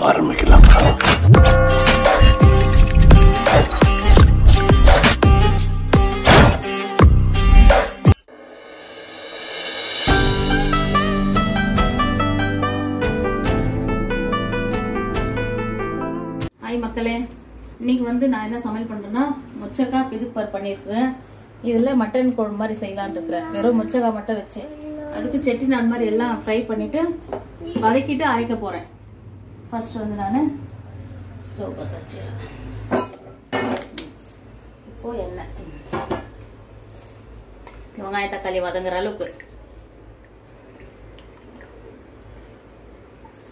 ஆரம்பிக்கலாம். ஹாய் மக்களே, இன்னைக்கு வந்து நான் என்ன சமையல் பண்றேன்னா மொச்சக்காய் பிதுக்குப்பார் பண்ணியிருக்கிறேன். இதில் மட்டன் குழம்பு மாதிரி செய்யலான் இருக்கிறேன். வெறும் மொச்சக்காய் மட்டும் வச்சு அதுக்கு செட்டிநாடு மாதிரி எல்லாம் ஃப்ரை பண்ணிட்டு வதக்கிட்டு அரைக்க போறேன். ஃபர்ஸ்ட் வந்து நான் ஸ்டவ் பற்ற வச்சுறேன். இப்போ எண்ணெய், வெங்காய தக்காளி வதங்குற அளவுக்கு.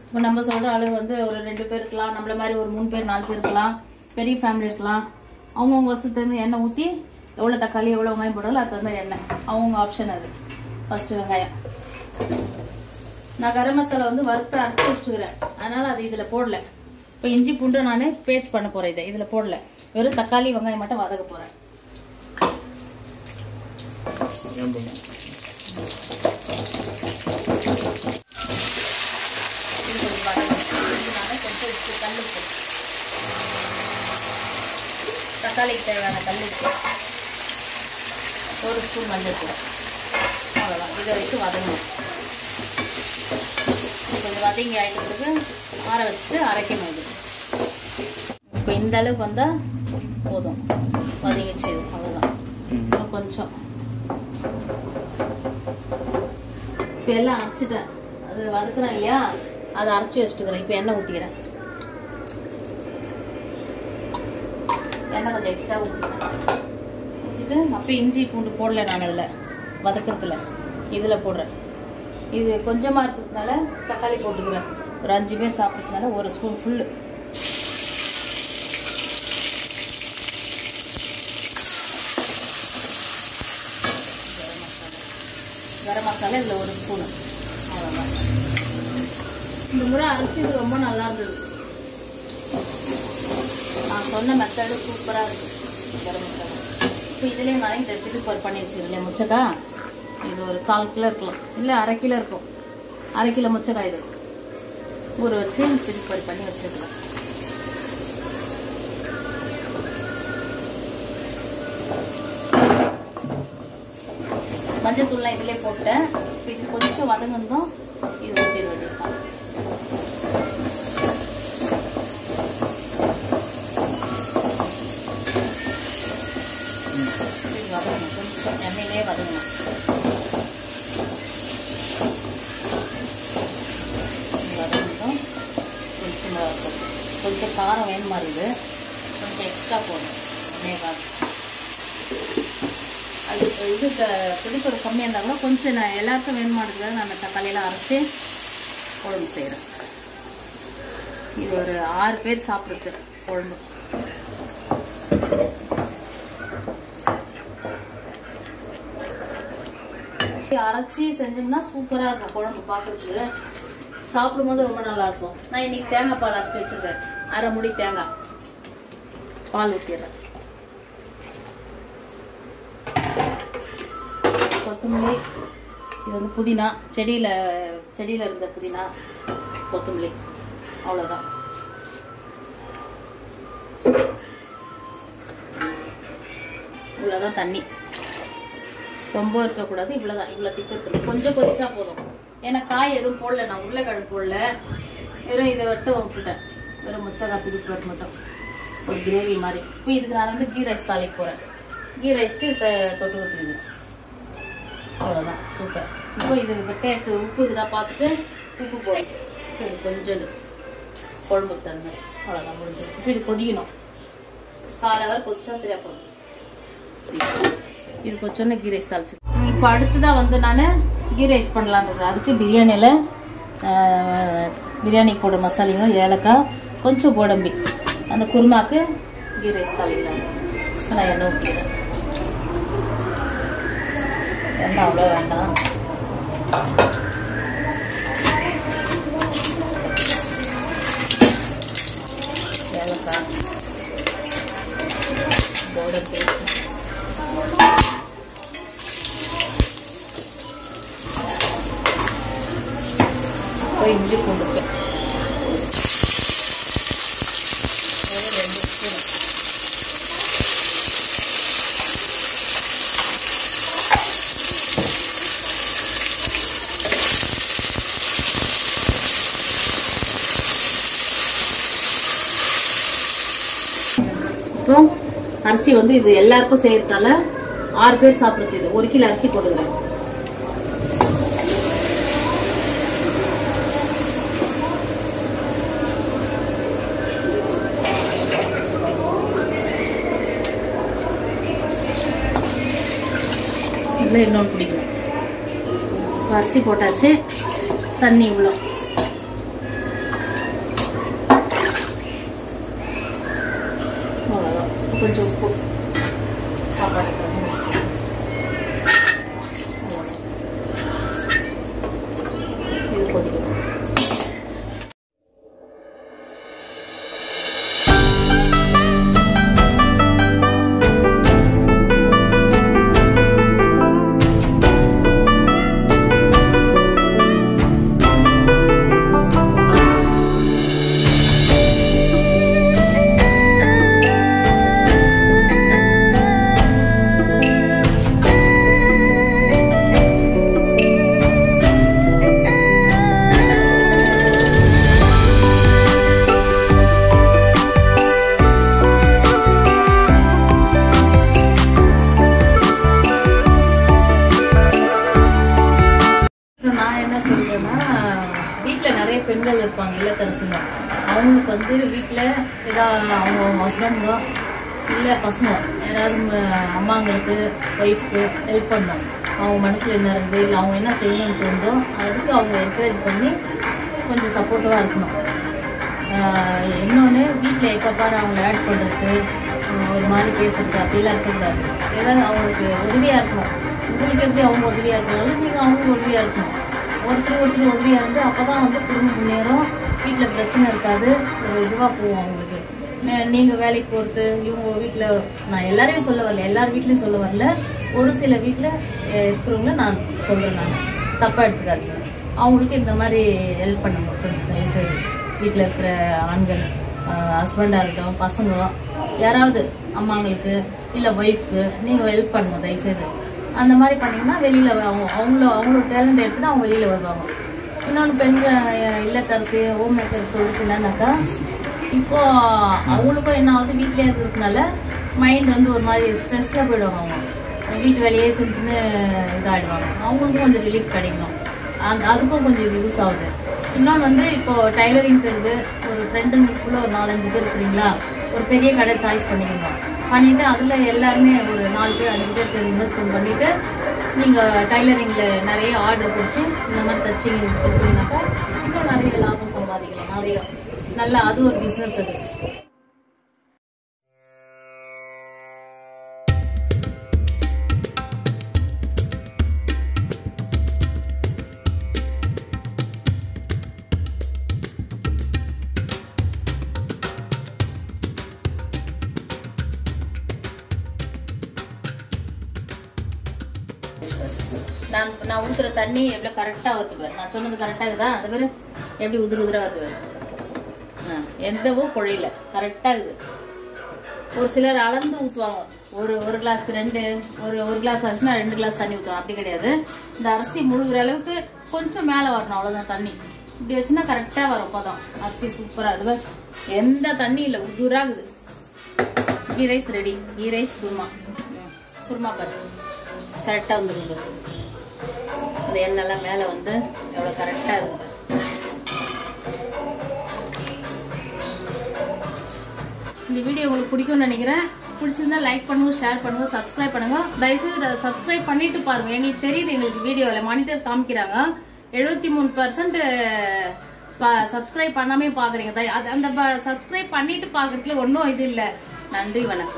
இப்போ நம்ம சொல்ற அளவு வந்து ஒரு 2 பேர் இருக்கலாம், நம்மள மாதிரி ஒரு 3 பேர் 4 பேர் இருக்கலாம், பெரிய ஃபேமிலி இருக்கலாம். அவங்கவுங்க வசதி எண்ணெய் ஊற்றி எவ்வளோ தக்காளி எவ்வளோ வெங்காயம் போடுறாலும் அது மாதிரி எண்ணெய் அவங்கவுங்க ஆப்ஷன். அது ஃபர்ஸ்ட் வெங்காயம். நான் கரம் மசாலா வந்து வறுத்து அரைச்சி வச்சுக்கிறேன், அதனால அது இதில் போடல. இப்போ இஞ்சி பூண்டு நான் பேஸ்ட் பண்ண போகிறேன். இதில் போடல, வெறும் தக்காளி வெங்காயம் மட்டும் வதக்க போகிறேன். தக்காளிக்கு தேவையான கல்லுப்பு, 1 ஸ்பூன் மஞ்சள், அவ்வளோதான். இதை வச்சு வதங்கணும். கொஞ்சம் வதங்கி ஆகிட்ட பிறகு ஆற வச்சுட்டு அரைக்கணும். இது இப்போ இந்த அளவுக்கு வந்தால் போதும், வதங்கிச்சு. அவ்வளோதான். இன்னும் கொஞ்சம் இப்போ எல்லாம் அரைச்சிட்டேன். அது வதக்குறேன் இல்லையா, அதை அரைச்சி வச்சுட்டுக்கிறேன். இப்போ எண்ணெய் ஊற்றிக்கிறேன். எண்ணெய் கொஞ்சம் எக்ஸ்ட்ரா ஊற்றிட்டு அப்போ இஞ்சி பூண்டு போடல நான் அதில் வதக்கிறதுல, இதில் போடுறேன். இது கொஞ்சமாக இருக்கிறதுனால தக்காளி போட்டுக்கிறேன். ஒரு 5 பேர் சாப்பிட்றதுனால 1 ஸ்பூன் ஃபுல்லு. கரம் மசாலா இதில் 1 ஸ்பூனு. அவ்வளோதான். இந்த முறை அரைச்சி இது ரொம்ப நல்லா இருந்தது. நான் சொன்ன மெத்தடு சூப்பராக இருக்குது கரம் மசாலா. இப்போ இதுலேயே நான் இந்த பிதுக்குப்பார் பண்ணி வச்சுருக்கேன் இல்லையா மொச்சக்காய், இது ஒரு 1/4 கிலோ இருக்கலாம், இல்லை 1/2 கிலோ இருக்கும். 1/2 கிலோ மொச்சக்காய் இது ஊற வச்சு பிதுக்குப்பார் பண்ணி வச்சுருக்கலாம். மஞ்சள் தூள்லாம் இதிலே போட்டேன். இப்போ இது கொஞ்சம் வதங்கணும், இது ஊற்றிட வேண்டியதுதான். வதங்கணும், கொஞ்சம் எண்ணெயிலே வதங்கணும். வதங்கணும். கொஞ்சம் காரம் வேணும் மாதிரி, இது கொஞ்சம் எக்ஸ்ட்ரா போடணும். அது இது பிடிக்கிறது கம்மியாக இருந்தால் கூட கொஞ்சம் நான் எல்லாருக்கும் வேணுமானதுக்காக நான் தக்காளியெல்லாம் அரைச்சி குழம்பு செய்கிறேன். இது ஒரு 6 பேர் சாப்பிட்றது குழம்பு. அரைச்சி செஞ்சோம்னா சூப்பராக இருக்கும் குழம்பு. பார்க்குறதுக்கு சாப்பிடும்போது ரொம்ப நல்லா இருக்கும். நான் இன்னைக்கு தேங்காய் பால் அரைச்சி வச்சுருக்கேன். 1/2 மூடி தேங்காய் பால் ஊற்றிடுறேன். கொத்தமல்லி, இது வந்து புதினா, செடியில் இருந்த புதினா, கொத்தமல்லி, அவ்வளோதான். இவ்வளோதான் தண்ணி, ரொம்ப இருக்கக்கூடாது. இவ்வளோதான், இவ்வளோ திக்கு இருக்கணும். கொஞ்சம் கொதிச்சா போதும். ஏன்னா காய் எதுவும் போடல, நான் உருளைக்கிழங்கு போடல, வெறும் இதை மட்டும் விட்டுட்டேன். வெறும் மொச்சக்காய் பிதுக்குப்பார் மட்டும் ஒரு கிரேவி மாதிரி. இப்போ இதுக்கு நான் வந்து கீ ரைஸ் தாளிக்க போகிறேன். கீ ரைஸ்க்கு தொட்டு ஊற்றுங்க. அவ்வளோதான், சூப்பர். இப்போ இது டேஸ்ட்டு உப்பு இருக்குதா பார்த்துட்டு உப்பு போடும். இது கொஞ்சம் குழம்புக்கு தகுந்த. அவ்வளோதான், முடிஞ்சது. இப்போ இது கொதிக்கணும். 1/4 ஹவர் கொதிச்சா சரியாக போதும். இது கொஞ்சோன்னு கீ ரைஸ் தாளிச்சு. இப்போ அடுத்துதான் வந்து நான் கீ ரைஸ் பண்ணலான்றது. அதுக்கு பிரியாணியில் பிரியாணி போட மசாலையும் ஏலக்காய் கொஞ்சம் கோடம்பி, அந்த குருமாக்கு கீ ரைஸ் தாளிக்கலாம். நான் எண்ணெய் ஊற்றிக்கிறேன். எண்ணெய் அவ்வளோ வேண்டாம். ஏலக்காய், கோடம்பி, இஞ்சி பூண்டு. இப்போ அரிசி வந்து இது எல்லாருக்கும் செய்யறதால 6 பேர் சாப்பிடுறது. இது 1 கிலோ அரிசி போட்டுக்கிறேன். இதுல இன்னொன்று பிடிக்கும். அரிசி போட்டாச்சு. தண்ணி இவ்வளோ. அவ்வளோதான். கொஞ்சம் உப்பு சாப்பாடு இது கொதிக்கணும். பெண்கள் இருப்பாங்க இல்லத்தரசிங்க. அவங்களுக்கு வந்து வீட்டில் ஏதாவது அவங்க ஹஸ்பண்டுங்க இல்லை பசங்க யாராவது அம்மாங்களுக்கு ஒய்ஃப்க்கு ஹெல்ப் பண்ணணும். அவங்க மனசில் என்ன இருக்குது இல்லை அவங்க என்ன செய்யணும்னு தோணுதோ அதுக்கு அவங்க என்கரேஜ் பண்ணி கொஞ்சம் சப்போர்ட்டிவாக இருக்கணும். இன்னொன்று வீட்டில் எப்போ பாரு அவங்கள ஆட் பண்ணுறது ஒரு மாதிரி பேசுறது அப்படிலாம் இருக்கக்கூடாது. ஏதாவது அவங்களுக்கு உதவியாக இருக்கணும். உங்களுக்கு எப்படி அவங்க உதவியாக இருக்கணும், நீங்கள் அவங்களுக்கு உதவியாக இருக்கணும். ஒருத்தர் உதவியாக இருந்து அப்போ தான் வந்து குடும்பம் முன்னேறும். வீட்டில் பிரச்சனை இருக்காது. ஒரு இதுவாக போவோம் அவங்களுக்கு. நீங்கள் வேலைக்கு போகிறது இவங்க வீட்டில் நான் எல்லாரையும் சொல்ல வரல, எல்லார் வீட்லேயும் சொல்ல வரல. ஒரு சில வீட்டில் இருக்கிறவங்கள நான் சொல்கிறேன். நான் தப்பாக எடுத்துக்காதீங்க. அவங்களுக்கு இந்த மாதிரி ஹெல்ப் பண்ணுங்க கொஞ்சம் தயவுசெய்து. வீட்டில் இருக்கிற ஆண்கள் ஹஸ்பண்டாக இருக்கட்டும் பசங்க யாராவது அம்மாங்களுக்கு இல்லை ஒய்ஃப்க்கு நீங்கள் ஹெல்ப் பண்ணுங்க தயவுசெய்து. அந்த மாதிரி பண்ணிங்கன்னா வெளியில் அவங்களோட டேலண்ட் எடுத்துட்டு அவங்க வெளியில் வருவாங்க. இன்னொன்று பெண்கள் இல்லத்தரசி ஹோம் மேக்கர் சொல்லிட்டு என்னன்னாக்கா இப்போ அவங்களுக்கும் என்ன ஆகுது வீட்டிலே இருக்கிறதுனால மைண்ட் வந்து ஒரு மாதிரி ஸ்ட்ரெஸ்ஸாக போயிடுவாங்க. அவங்க வீட்டு வேலையே செஞ்சுன்னு இதாகிடுவாங்க. அவங்களுக்கும் கொஞ்சம் ரிலீஃப் கிடைக்கணும். அதுக்கும் கொஞ்சம் இது யூஸ் ஆகுது. இன்னொன்று வந்து இப்போது டைலரிங் தெரியுது. ஒரு ஃப்ரெண்டுங்களுக்குள்ளே ஒரு 4-5 பேர் இருக்கிறீங்களா, ஒரு பெரிய கடை சாய்ஸ் பண்ணிக்கோங்க. பண்ணிவிட்டு அதில் எல்லாருமே ஒரு 4 பேர் 5 பேர் சேர்ந்து இன்வெஸ்ட்மெண்ட் பண்ணிவிட்டு நீங்கள் டைலரிங்கில் நிறைய ஆர்டர் பிடிச்சி இந்த மாதிரி தச்சிங்க கொடுத்தீங்கன்னாக்கா இன்னும் நிறைய லாபம் சம்பாதிக்கலாம். நிறைய நல்லா அது ஒரு பிஸ்னஸ். அது நான் ஊற்றுற தண்ணி எவ்வளோ கரெக்டாக வருது. நான் சொன்னது கரெக்டாக இருக்குதா? அது பேர் எப்படி உதிர வருது. எந்தவோ குழையில கரெக்டாக இருக்குது. ஒரு சிலர் அளந்து ஊற்றுவாங்க. ஒரு கிளாஸ்க்கு 2 ஒரு கிளாஸ் அரிசினா 2 கிளாஸ் தண்ணி ஊற்றுவாங்க. அப்படி கிடையாது. இந்த அரிசி முழுகிற அளவுக்கு கொஞ்சம் மேலே வரணும், அவ்வளோதான் தண்ணி. இப்படி வச்சுன்னா கரெக்டாக வரும் பதம். அரிசி சூப்பராக அது எந்த தண்ணி இல்லை உதுராகுது. Ghee rice ready. Ghee rice kurma பாரு கரெக்டாக வந்துருங்க. இந்த எண்ணெய்லாம் மேலே வந்து எவ்வளோ கரெக்டாக இருக்கு. இந்த வீடியோ உங்களுக்கு பிடிக்கும்னு நினைக்கிறேன். பிடிச்சிருந்தா லைக் பண்ணுங்க, ஷேர் பண்ணுங்க, சப்ஸ்கிரைப் பண்ணுங்க. தயவுசெய்து சப்ஸ்கிரைப் பண்ணிட்டு பாருங்க. எங்களுக்கு தெரியுது, எங்களுக்கு வீடியோவில் மானிட்டர் காமிக்கிறாங்க 73% சப்ஸ்கிரைப் பண்ணாமே பாக்குறீங்க. அந்த சப்ஸ்கிரைப் பண்ணிட்டு பாக்குறதுல ஒன்றும் இது இல்லை. நன்றி, வணக்கம்.